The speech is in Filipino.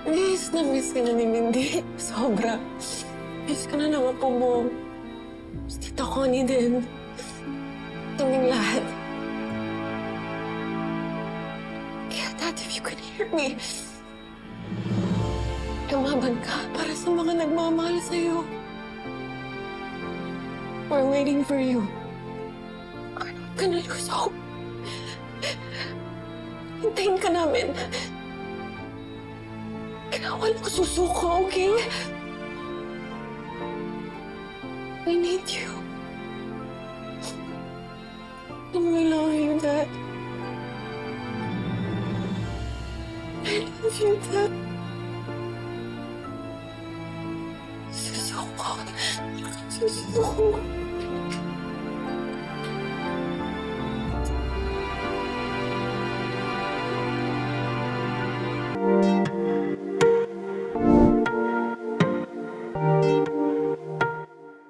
miss ka na ni Mindy. Sobra. Miss ka na ng apo mo. Miss Tita Connie din. Kaming lahat. Kaya, Dad, if you could hear me, lumaban ka para sa mga nagmamahal sa'yo. We're waiting for you. We're not gonna lose hope. Hintayin ka namin. Kaya walang susuko, okay? We need you. We love you, Dad. I love you, Dad. Susuko. Susuko.